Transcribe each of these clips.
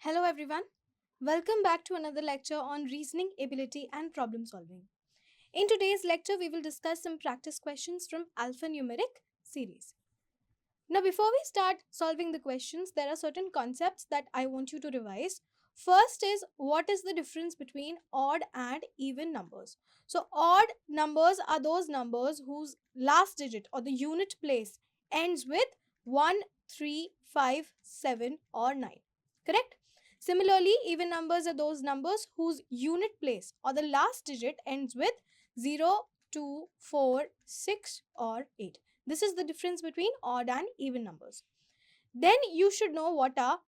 Hello everyone. Welcome back to another lecture on reasoning ability and problem solving. In today's lecture, we will discuss some practice questions from alphanumeric series. Now, before we start solving the questions, there are certain concepts that I want you to revise. First is, what is the difference between odd and even numbers? So, odd numbers are those numbers whose last digit or the unit place ends with 1, 3, 5, 7 or 9. Correct? Similarly, even numbers are those numbers whose unit place or the last digit ends with 0, 2, 4, 6 or 8. This is the difference between odd and even numbers. Then you should know what are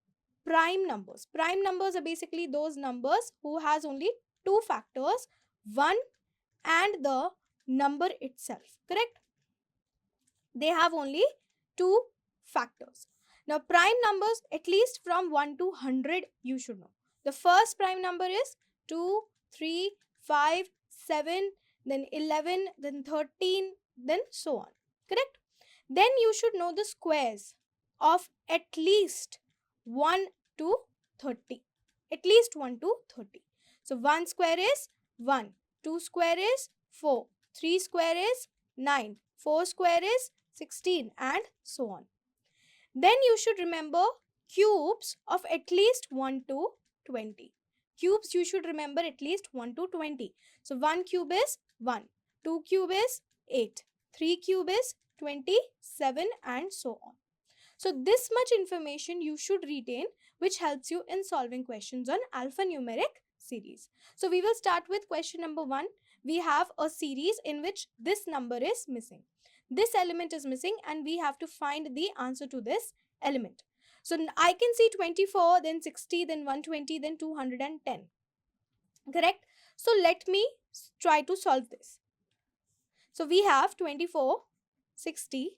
prime numbers. Prime numbers are basically those numbers who has only two factors, 1 and the number itself. Correct? They have only two factors. Now, prime numbers, at least from 1 to 100, you should know. The first prime number is 2, 3, 5, 7, then 11, then 13, then so on. Correct? Then you should know the squares of at least 1 to 30. At least 1 to 30. So 1 square is 1, 2 square is 4, 3 square is 9, 4 square is 16 and so on. Then you should remember cubes of at least 1 to 20. Cubes you should remember at least 1 to 20. So 1 cube is 1, 2 cube is 8, 3 cube is 27 and so on. So this much information you should retain, which helps you in solving questions on alphanumeric series. So we will start with question number 1. We have a series in which this number is missing. This element is missing and we have to find the answer to this element. So I can see 24, then 60, then 120, then 210. Correct? So let me try to solve this. So we have 24, 60,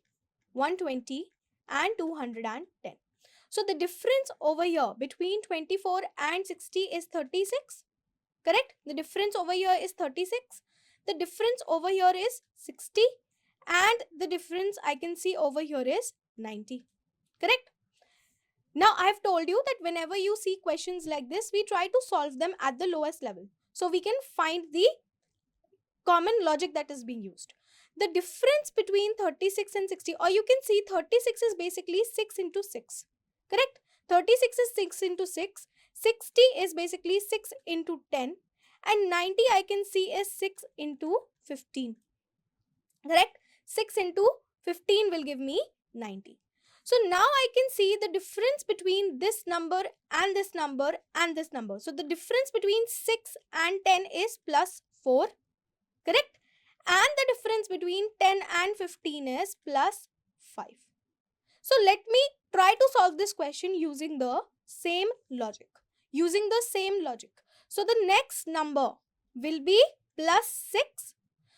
120 and 210. So the difference over here between 24 and 60 is 36. Correct? The difference over here is 36. The difference over here is 60. And the difference I can see over here is 90. Correct? Now I have told you that whenever you see questions like this, we try to solve them at the lowest level. So we can find the common logic that is being used. The difference between 36 and 60, or you can see 36 is basically 6 into 6. Correct? 36 is 6 into 6. 60 is basically 6 into 10. And 90 I can see is 6 into 15. Correct? 6 into 15 will give me 90. So now I can see the difference between this number and this number and this number. So the difference between 6 and 10 is plus 4. Correct? And the difference between 10 and 15 is plus 5. So let me try to solve this question using the same logic. So the next number will be plus 6.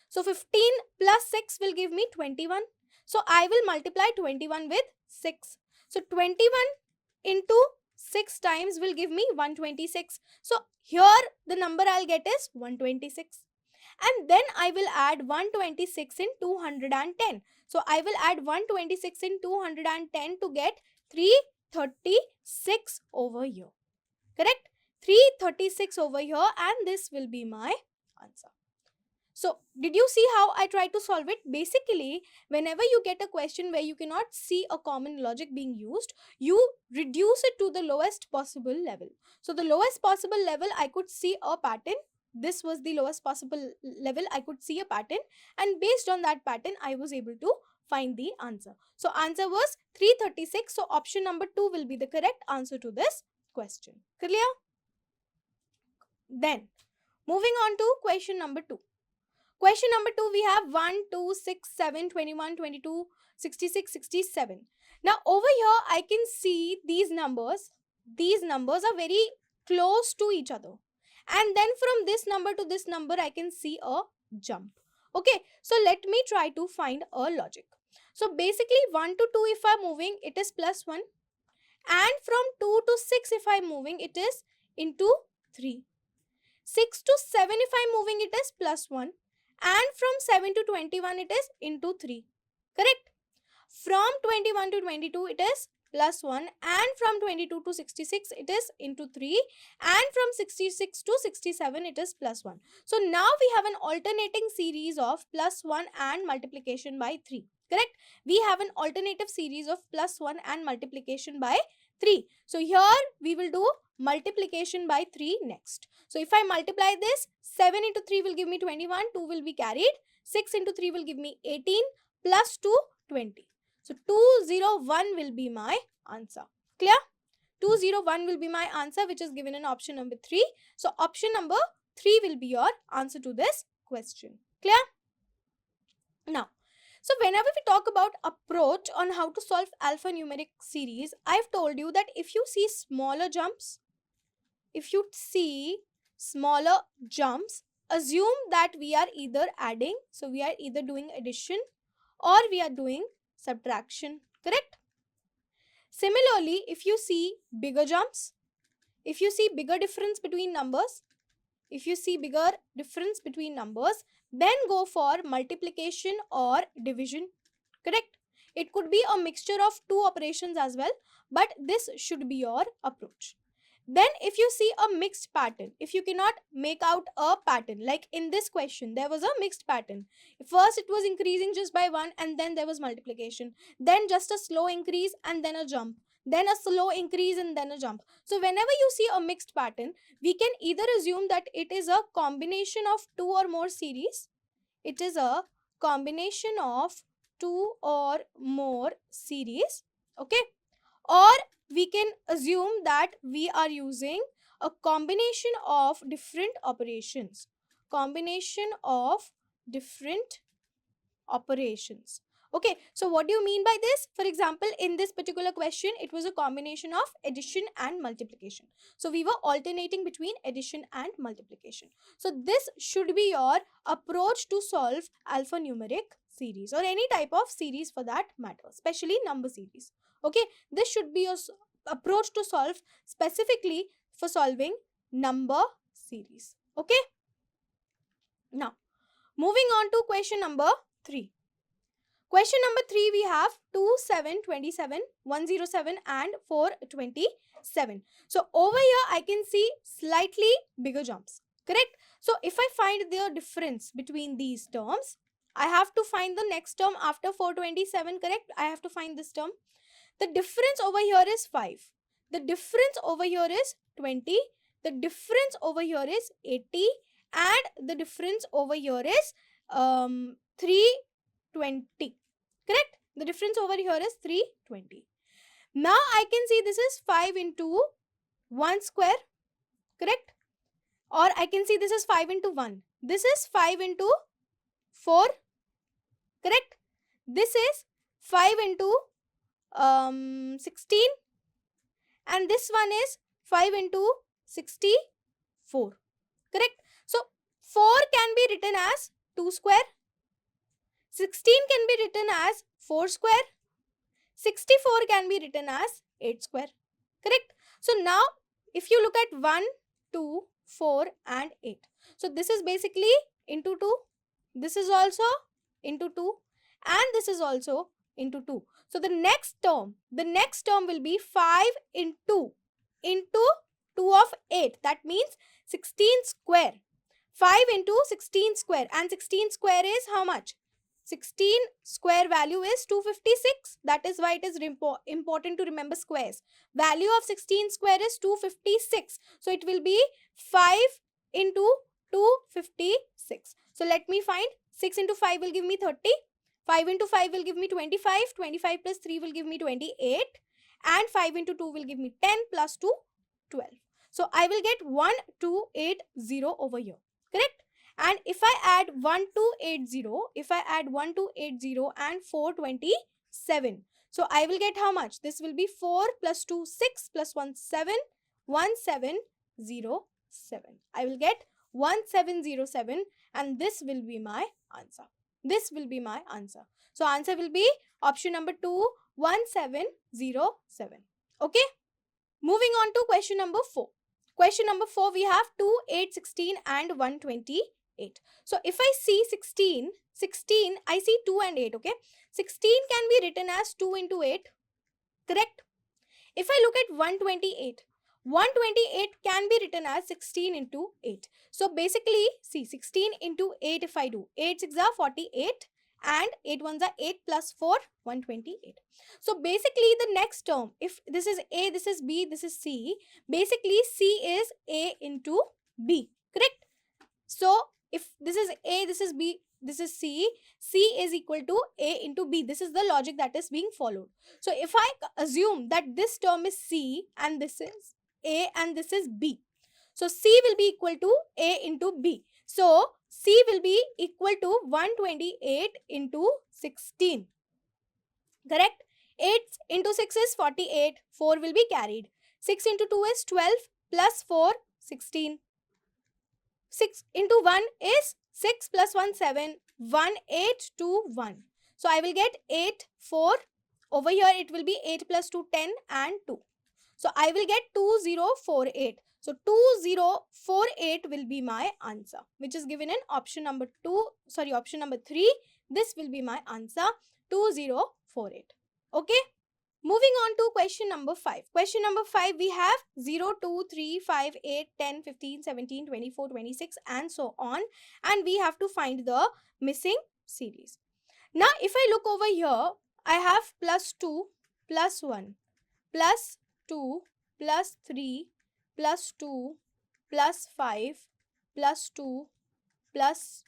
So 15 plus 6 will give me 21. So I will multiply 21 with 6. So 21 into 6 times will give me 126. So here the number I'll get is 126. And then I will add 126 in 210. So I will add 126 in 210 to get 336 over here. Correct? 336 over here, and this will be my answer. So did you see how I try to solve it? Basically, whenever you get a question where you cannot see a common logic being used, you reduce it to the lowest possible level. So the lowest possible level, I could see a pattern. This was the lowest possible level. I could see a pattern, and based on that pattern, I was able to find the answer. So answer was 336. So option number 2 will be the correct answer to this question. Clear? Then moving on to question number 2. Question number 2, we have 1, 2, 6, 7, 21, 22, 66, 67. Now over here, I can see these numbers. These numbers are very close to each other. And then from this number to this number, I can see a jump. Okay, so let me try to find a logic. So basically 1 to 2 if I'm moving, it is plus 1. And from 2 to 6 if I'm moving, it is into 3. 6 to 7 if I'm moving, it is plus 1. And from 7 to 21, it is into 3. Correct? From 21 to 22, it is plus 1, and from 22 to 66 it is into 3, and from 66 to 67 it is plus 1. So now we have an alternating series of plus 1 and multiplication by 3. Correct? We have an alternative series of plus 1 and multiplication by 3. So here we will do multiplication by 3 next. So if I multiply this, 7 into 3 will give me 21, 2 will be carried, 6 into 3 will give me 18, plus 2, 20. So 201 will be my answer. Clear? 201 will be my answer, which is given in option number 3. So option number 3 will be your answer to this question. Clear? Now, so whenever we talk about approach on how to solve alphanumeric series, I've told you that if you see smaller jumps, assume that we are either adding, so we are either doing addition or we are doing subtraction. Correct? Similarly, if you see bigger jumps, if you see bigger difference between numbers, then go for multiplication or division. Correct? It could be a mixture of two operations as well, but this should be your approach. Then if you see a mixed pattern, if you cannot make out a pattern, like in this question there was a mixed pattern. First it was increasing just by 1, and then there was multiplication, then just a slow increase and then a jump, then a slow increase and then a jump. So whenever you see a mixed pattern, we can either assume that it is a combination of two or more series. It is a combination of two or more series. Okay? Or we can assume that we are using a combination of different operations. Okay, so what do you mean by this? For example, in this particular question, it was a combination of addition and multiplication. So we were alternating between addition and multiplication. So this should be your approach to solve alphanumeric series or any type of series for that matter, especially number series. Okay, this should be your approach to solve specifically for solving number series. Okay, now moving on to question number 3. Question number 3, we have 2, 7, 27, 107 and 427. So over here I can see slightly bigger jumps. Correct? So if I find the difference between these terms, I have to find the next term after 427. Correct? I have to find this term. The difference over here is 5. The difference over here is 20. The difference over here is 80. And the difference over here is 320. Correct? The difference over here is 320. Now I can see this is 5 into 1 square. Correct? Or I can see this is 5 into 1. This is 5 into 4. Correct? This is 5 into 16. And this one is 5 into 64. Correct? So 4 can be written as 2 square. 16 can be written as 4 square. 64 can be written as 8 square. Correct? So now if you look at 1, 2, 4 and 8. So this is basically into 2. This is also into 2. And this is also into 2. So the next term will be 5 into 2 of 8. That means 16 square. 5 into 16 square. And 16 square is how much? 16 square value is 256. That is why it is important to remember squares. Value of 16 square is 256. So it will be 5 into 256. So let me find. 6 into 5 will give me 30. 5 into 5 will give me 25. 25 plus 3 will give me 28. And 5 into 2 will give me 10 plus 2, 12. So I will get 1280 over here. Correct? And if I add 1280, and 427, so I will get how much? This will be 4 plus 2, 6 plus 1, 7, 1707. I will get 1707 and this will be my answer. This will be my answer. So answer will be option number 2, 1707. Okay. Moving on to question number 4. Question number 4, we have 2, 8, 16 and 128. So if I see 16, I see 2 and 8, okay. 16 can be written as 2 into 8, correct. If I look at 128, 128 can be written as 16 into 8. So basically, see, 16 into 8 if I do, 8 6 are 48 and 8 1s are 8 plus 4, 128. So basically the next term, if this is A, this is B, this is C, basically C is A into B, correct? So if this is A, this is B, this is C, C is equal to A into B. This is the logic that is being followed. So if I assume that this term is C and this is A and this is B, so C will be equal to A into B. So C will be equal to 128 into 16. Correct? 8 into 6 is 48. 4 will be carried. 6 into 2 is 12 plus 4, 16. 6 into 1 is 6 plus 1, 7. 1, 8, 2, 1. So I will get 8, 4. Over here it will be 8 plus 2, 10 and 2. So I will get 2048. So 2048 will be my answer, which is given in option number 3. This will be my answer, 2048. Okay. Moving on to question number 5. Question number 5, we have 0, 2, 3, 5, 8, 10, 15, 17, 24, 26 and so on. And we have to find the missing series. Now, if I look over here, I have plus 2, plus 1, plus 2, plus 3, plus 2, plus 5, plus 2, plus,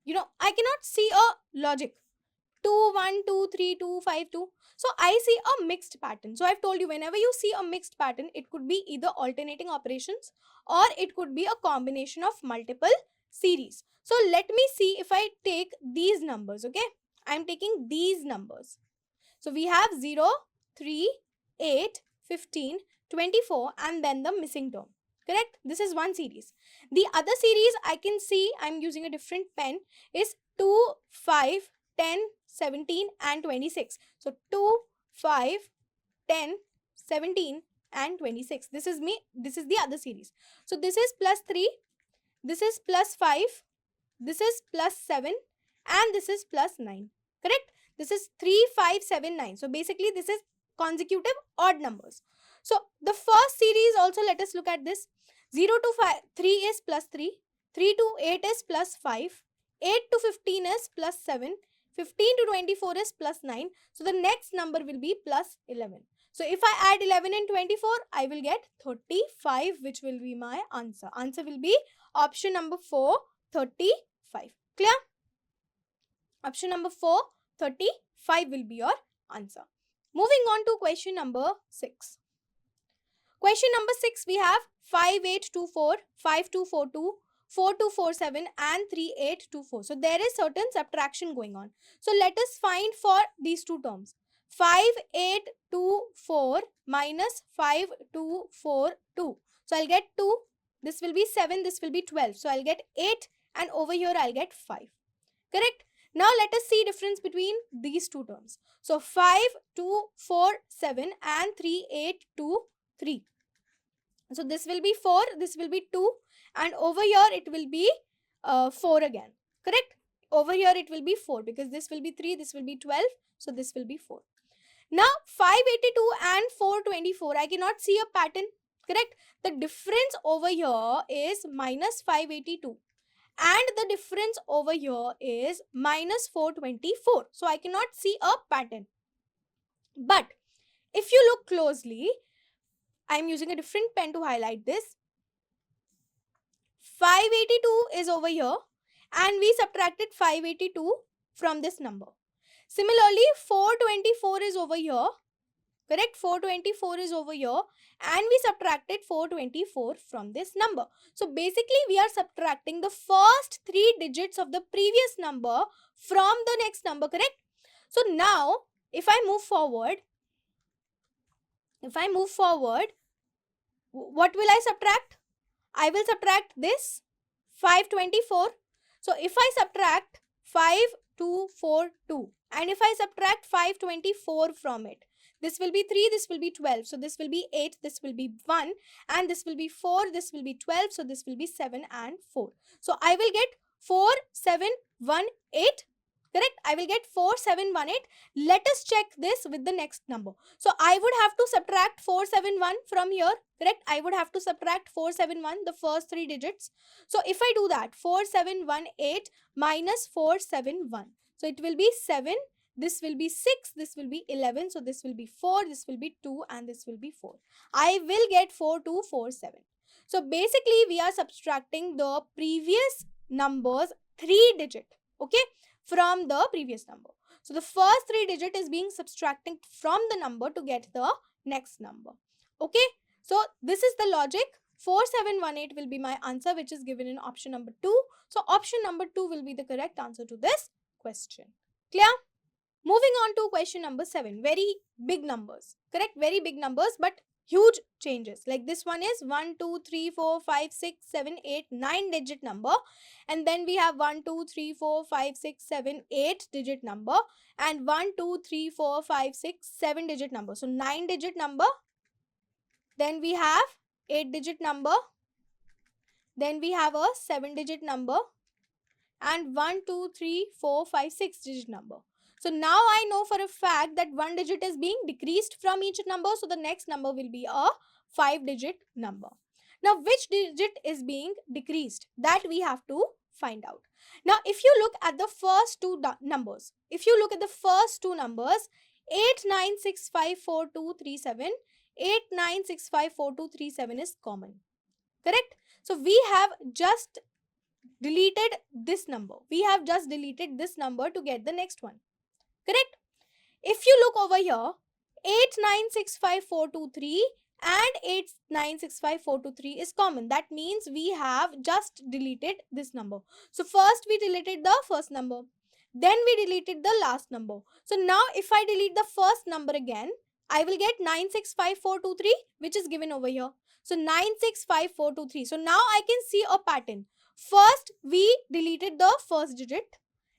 I cannot see a logic. 2, 1, 2, 3, 2, 5, 2. So I see a mixed pattern. So I've told you, whenever you see a mixed pattern, it could be either alternating operations or it could be a combination of multiple series. So let me see if I take these numbers, okay? I'm taking these numbers. So we have 0, 3, 8, 15, 24 and then the missing term. Correct? This is one series. The other series I can see, I'm using a different pen, is 2, 5, 10, 17 and 26. So 2, 5, 10, 17 and 26. This is the other series. So this is plus 3, this is plus 5, this is plus 7 and this is plus 9. Correct? This is 3, 5, 7, 9. So basically this is consecutive odd numbers. So the first series also, let us look at this. 0 to 5, 3 is plus 3, 3 to 8 is plus 5, 8 to 15 is plus 7, 15 to 24 is plus 9. So the next number will be plus 11. So if I add 11 and 24, I will get 35, which will be my answer. Answer will be option number 4, 35. Clear? Option number 4, 35 will be your answer. Moving on to question number 6. Question number 6, we have 5824, 5242, 4247 and 3824. So there is certain subtraction going on. So let us find for these two terms. 5824 minus 5242. So I'll get 2. This will be 7. This will be 12. So I'll get 8 and over here I'll get 5. Correct? Now let us see difference between these two terms. So 5247 and 3823. So this will be 4, this will be 2 and over here it will be 4 again. Correct? Over here it will be 4 because this will be 3, this will be 12. So this will be 4. Now 582 and 424, I cannot see a pattern. Correct? The difference over here is minus 582. And the difference over here is minus 424. So I cannot see a pattern. But if you look closely, I am using a different pen to highlight this. 582 is over here and we subtracted 582 from this number. Similarly, 424 is over here. Correct? 424 is over here and we subtracted 424 from this number. So basically we are subtracting the first 3 digits of the previous number from the next number. Correct? So now if I move forward, what will I subtract? I will subtract this 524. So if I subtract 5242 and if I subtract 524 from it, this will be 3, this will be 12. So this will be 8, this will be 1 and this will be 4, this will be 12. So this will be 7 and 4. So I will get 4, 7, 1, 8. Correct? I will get 4718. Let us check this with the next number. So I would have to subtract 471 from here. Correct? I would have to subtract 471, the first three digits. So if I do that, 4718 minus 471. So it will be 7. This will be 6. This will be 11. So this will be 4. This will be 2. And this will be 4. I will get 4247. So basically we are subtracting the previous numbers 3 digit. Okay? From the previous number. So the first 3 digit is being subtracted from the number to get the next number. Okay. So this is the logic. 4718 will be my answer, which is given in option number 2. So option number 2 will be the correct answer to this question. Clear? Moving on to question number 7. Very big numbers. Correct? Very big numbers, but huge changes. Like this one is 1, 2, 3, 4, 5, 6, 7, 8, 9 digit number. And then we have 1, 2, 3, 4, 5, 6, 7, 8 digit number. And 1, 2, 3, 4, 5, 6, 7 digit number. So 9 digit number. Then we have 8 digit number. Then we have a 7 digit number. And 1, 2, 3, 4, 5, 6 digit number. So now I know for a fact that one digit is being decreased from each number. So the next number will be a 5 digit number. Now which digit is being decreased? That we have to find out. Now if you look at the first two numbers, 89654237, 89654237 is common. Correct? So we have just deleted this number. We have just deleted this number to get the next one. Correct? If you look over here, 896543 and 896543 is common. That means we have just deleted this number. So first we deleted the first number. Then we deleted the last number. So now if I delete the first number again, I will get 965423, which is given over here. So 965423. So now I can see a pattern. First we deleted the first digit.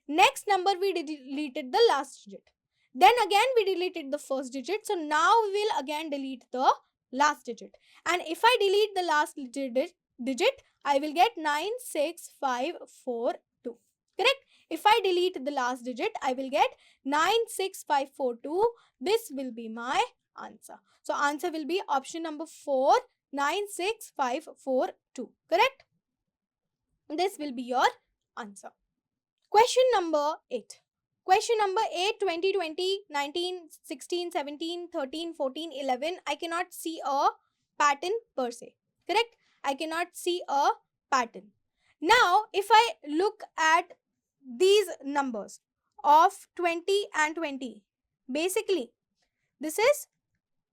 Next number we deleted the last digit. Then again we deleted the first digit. So now we will again delete the last digit. And if I delete the last digit, I will get 96542. Correct? If I delete the last digit, I will get 96542. This will be my answer. So answer will be option number 4, 96542. Correct? This will be your answer. Question number 8. Question number 8, 2020, 19, 16, 17, 13, 14, 11. I cannot see a pattern per se. Correct? I cannot see a pattern. Now, if I look at these numbers of 20 and 20, basically, this is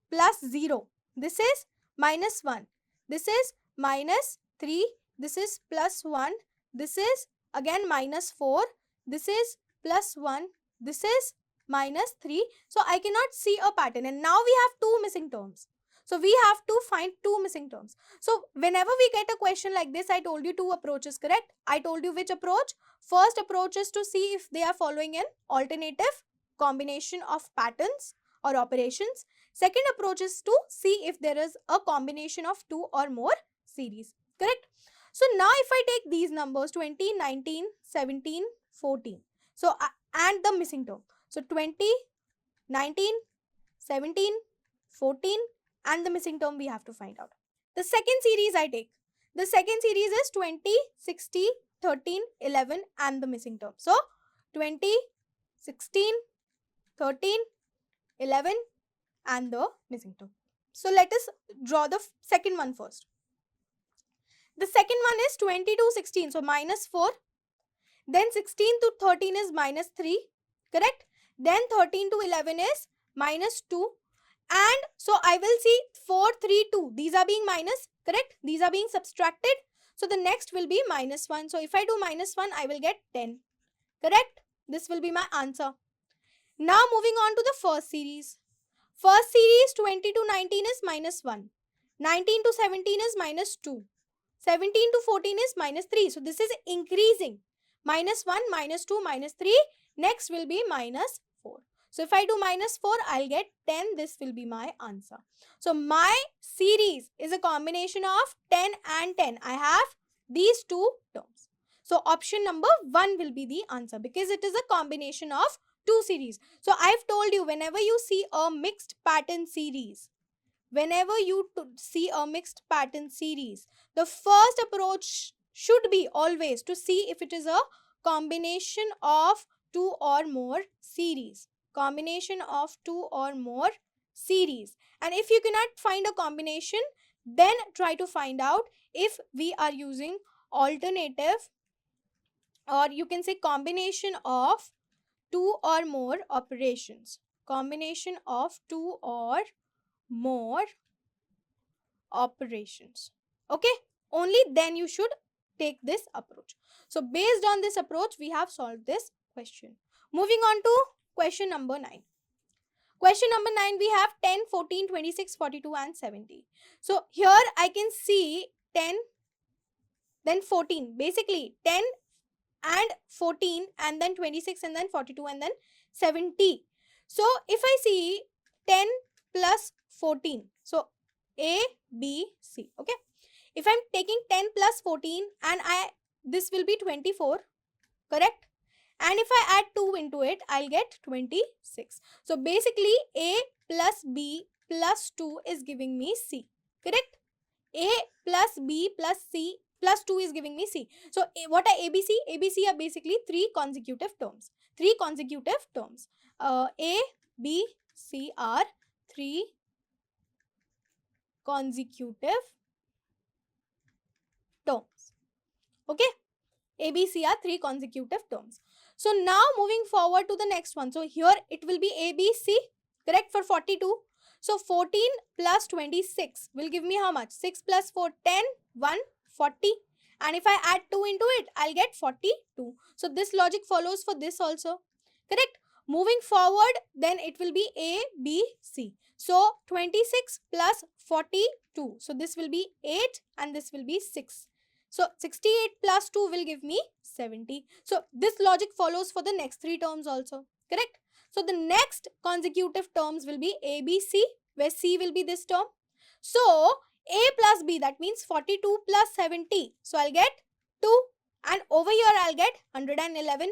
plus 0. This is minus 1. This is minus 3. This is plus 1. This is again minus 4. This is plus 1. This is minus 3. So I cannot see a pattern. And now we have two missing terms. So we have to find two missing terms. So whenever we get a question like this, I told you two approaches, correct? I told you which approach. First approach is to see if they are following an alternative combination of patterns or operations. Second approach is to see if there is a combination of two or more series, correct? So now if I take these numbers 20, 19, 17, 14. So and the missing term. So 20, 19, 17, 14 and the missing term we have to find out. The second series I take. The second series is 20, 60, 13, 11 and the missing term. So 20, 16, 13, 11 and the missing term. So let us draw the second one first. The second one is 20 to 16. So minus 4. Then 16 to 13 is minus 3. Correct? Then 13 to 11 is minus 2. And so I will see 4, 3, 2. These are being minus. Correct? These are being subtracted. So the next will be minus 1. So if I do minus 1, I will get 10. Correct? This will be my answer. Now moving on to the first series. First series 20 to 19 is minus 1. 19 to 17 is minus 2. 17 to 14 is minus 3. So this is increasing. Minus 1, minus 2, minus 3. Next will be minus 4. So if I do minus 4, I'll get 10. This will be my answer. So my series is a combination of 10 and 10. I have these two terms. So option number 1 will be the answer because it is a combination of two series. So I've told you, whenever you see a mixed pattern series, the first approach should be always to see if it is a combination of two or more series. Combination of two or more series. And if you cannot find a combination, then try to find out if we are using alternative, or you can say combination of two or more operations. Combination of two or more operations. Okay, only then you should take this approach. So based on this approach, we have solved this question. Moving on to question number 9. Question number 9, we have 10, 14, 26, 42 and 70. So here I can see 10, then 14. Basically 10 and 14 and then 26 and then 42 and then 70. So if I see 10 plus 14, so A, B, C. Okay. If I'm taking 10 plus 14 and this will be 24, correct? And if I add 2 into it, I'll get 26. So basically A plus B plus 2 is giving me C, correct? A plus B plus C plus 2 is giving me C. So what are ABC? ABC are basically 3 consecutive terms. A, B, C are 3 consecutive terms. Okay. ABC are 3 consecutive terms. So now moving forward to the next one. So here it will be ABC, correct, for 42. So 14 plus 26 will give me how much? 6 plus 4, 10, 1, 40. And if I add 2 into it, I'll get 42. So this logic follows for this also, correct? Moving forward, then it will be A, B, C. So 26 plus 42. So this will be 8 and this will be 6. So 68 plus 2 will give me 70. So this logic follows for the next 3 terms also, correct? So the next consecutive terms will be A, B, C, where C will be this term. So A plus B, that means 42 plus 70. So I'll get 2 and over here I'll get 112.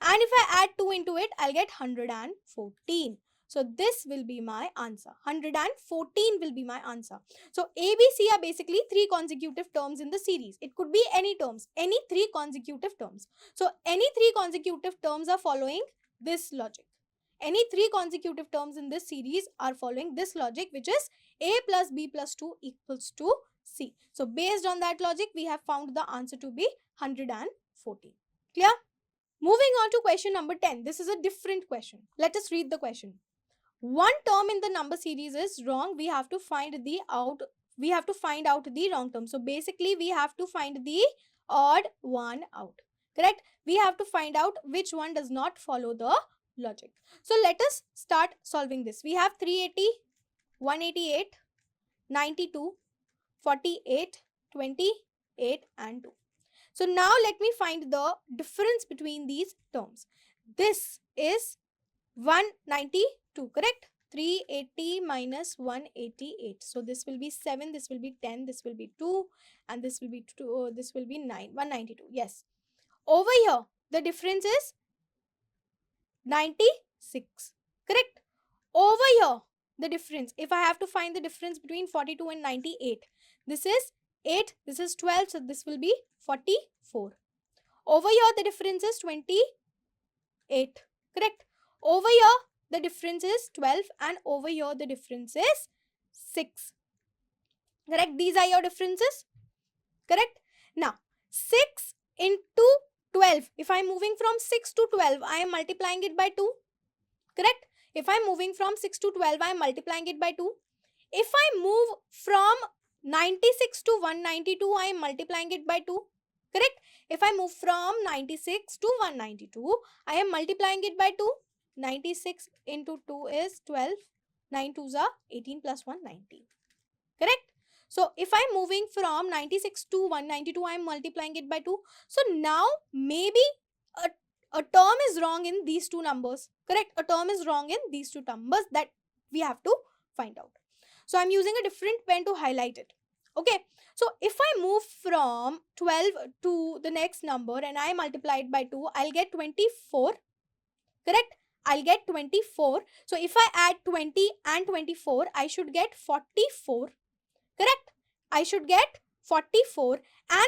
And if I add 2 into it, I'll get 114. So this will be my answer. 114 will be my answer. So A, B, C are basically 3 consecutive terms in the series. It could be any terms, any 3 consecutive terms. So any 3 consecutive terms are following this logic. Any 3 consecutive terms in this series are following this logic, which is A plus B plus 2 equals to C. So based on that logic, we have found the answer to be 114. Clear? Moving on to question number 10. This is a different question. Let us read the question. One term in the number series is wrong. We have to find out the wrong term. So basically we have to find the odd one out. Correct? We have to find out which one does not follow the logic. So let us start solving this. We have 380, 188, 92, 48, 28 and 2. So now let me find the difference between these terms. This is 192, correct? 380 minus 188. So this will be 7, this will be 10, this will be 2 and this will be 2, this will be 9, 192. Yes. Over here, the difference is 96, correct? Over here, the difference, if I have to find the difference between 42 and 98, this is 8, this is 12, so this will be 44. Over here, the difference is 28, correct? Over here, the difference is 12 and over here, the difference is 6. Correct? These are your differences. Correct? Now, 6 into 12. If I am moving from 6 to 12, I am multiplying it by 2. Correct? If I am moving from 6 to 12, I am multiplying it by 2. If I move from 96 to 192, I am multiplying it by 2. Correct? If I move from 96 to 192, I am multiplying it by 2. 96 into 2 is 12. 9 2s are 18 plus 1, 19. Correct? So if I'm moving from 96 to 192, I am multiplying it by 2. So now maybe a term is wrong in these two numbers. Correct? A term is wrong in these two numbers that we have to find out. So I'm using a different pen to highlight it. Okay, so if I move from 12 to the next number and I multiply it by 2, I'll get 24. Correct? I'll get 24. So if I add 20 and 24, I should get 44. Correct? I should get 44, and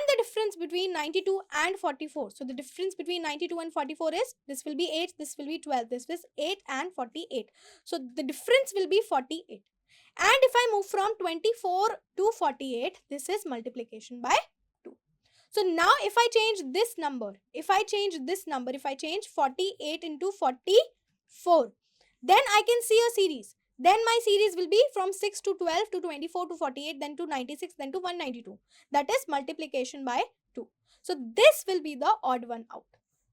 the difference between 92 and 44. So the difference between 92 and 44 is, this will be 8, this will be 12, this is 8 and 48. So the difference will be 48. And if I move from 24 to 48, this is multiplication by 2. So now if I change this number, if I change 48 into 44, then I can see a series. Then my series will be from 6 to 12 to 24 to 48, then to 96, then to 192. That is multiplication by 2. So this will be the odd one out.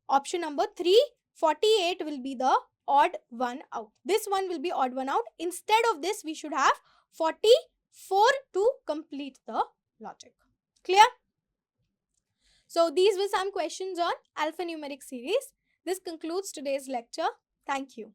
Option number 3, 48 will be the odd one out. This one will be odd one out. Instead of this, we should have 44 to complete the logic. Clear? So these were some questions on alphanumeric series. This concludes today's lecture. Thank you.